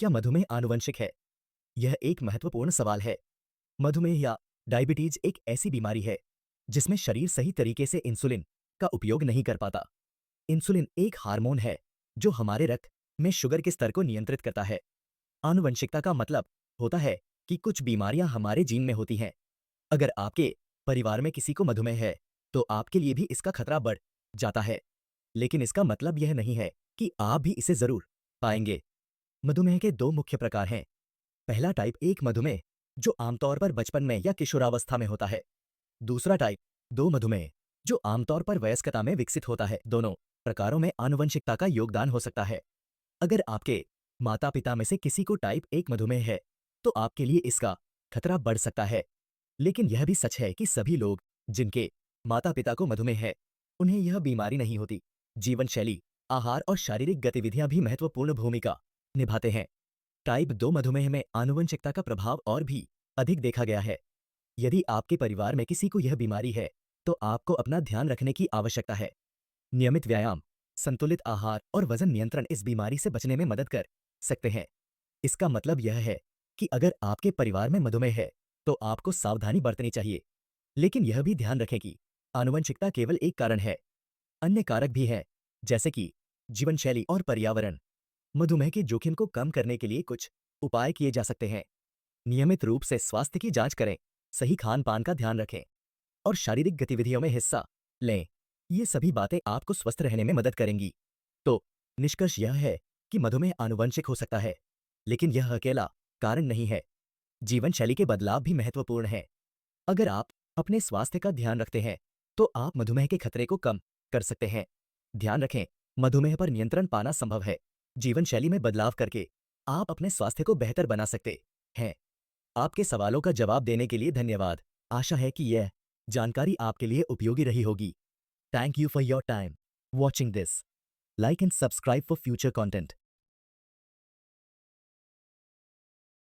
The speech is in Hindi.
क्या मधुमेह आनुवंशिक है? यह एक महत्वपूर्ण सवाल है। मधुमेह या डायबिटीज एक ऐसी बीमारी है जिसमें शरीर सही तरीके से इंसुलिन का उपयोग नहीं कर पाता। इंसुलिन एक हार्मोन है जो हमारे रक्त में शुगर के स्तर को नियंत्रित करता है। आनुवंशिकता का मतलब होता है कि कुछ बीमारियां हमारे जीन में होती हैं। अगर आपके परिवार में किसी को मधुमेह है, तो आपके लिए भी इसका खतरा बढ़ जाता है। लेकिन इसका मतलब यह नहीं है कि आप भी इसे जरूर पाएंगे। मधुमेह के दो मुख्य प्रकार हैं। पहला टाइप 1 मधुमेह, जो आमतौर पर बचपन में या किशोरावस्था में होता है। दूसरा टाइप 2 मधुमेह, जो आमतौर पर वयस्कता में विकसित होता है। दोनों प्रकारों में आनुवंशिकता का योगदान हो सकता है। अगर आपके माता पिता में से किसी को टाइप 1 मधुमेह है, तो आपके लिए इसका खतरा बढ़ सकता है। लेकिन यह भी सच है कि सभी लोग जिनके माता पिता को मधुमेह है, उन्हें यह बीमारी नहीं होती। जीवन शैली, आहार और शारीरिक गतिविधियां भी महत्वपूर्ण भूमिका निभाते हैं। टाइप 2 मधुमेह में आनुवंशिकता का प्रभाव और भी अधिक देखा गया है। यदि आपके परिवार में किसी को यह बीमारी है, तो आपको अपना ध्यान रखने की आवश्यकता है। नियमित व्यायाम, संतुलित आहार और वजन नियंत्रण इस बीमारी से बचने में मदद कर सकते हैं। इसका मतलब यह है कि अगर आपके परिवार में मधुमेह है, तो आपको सावधानी बरतनी चाहिए। लेकिन यह भी ध्यान रखें कि आनुवंशिकता केवल एक कारण है। अन्य कारक भी हैं, जैसे कि जीवन शैली और पर्यावरण। मधुमेह के जोखिम को कम करने के लिए कुछ उपाय किए जा सकते हैं। नियमित रूप से स्वास्थ्य की जांच करें, सही खान पान का ध्यान रखें और शारीरिक गतिविधियों में हिस्सा लें। ये सभी बातें आपको स्वस्थ रहने में मदद करेंगी। तो निष्कर्ष यह है कि मधुमेह आनुवंशिक हो सकता है, लेकिन यह अकेला कारण नहीं है। जीवन शैली के बदलाव भी महत्वपूर्ण हैं। अगर आप अपने स्वास्थ्य का ध्यान रखते हैं, तो आप मधुमेह के खतरे को कम कर सकते हैं। ध्यान रखें, मधुमेह पर नियंत्रण पाना संभव है। जीवन शैली में बदलाव करके आप अपने स्वास्थ्य को बेहतर बना सकते हैं। आपके सवालों का जवाब देने के लिए धन्यवाद। आशा है कि यह जानकारी आपके लिए उपयोगी रही होगी। Thank you for your time watching this. Like and subscribe for future content.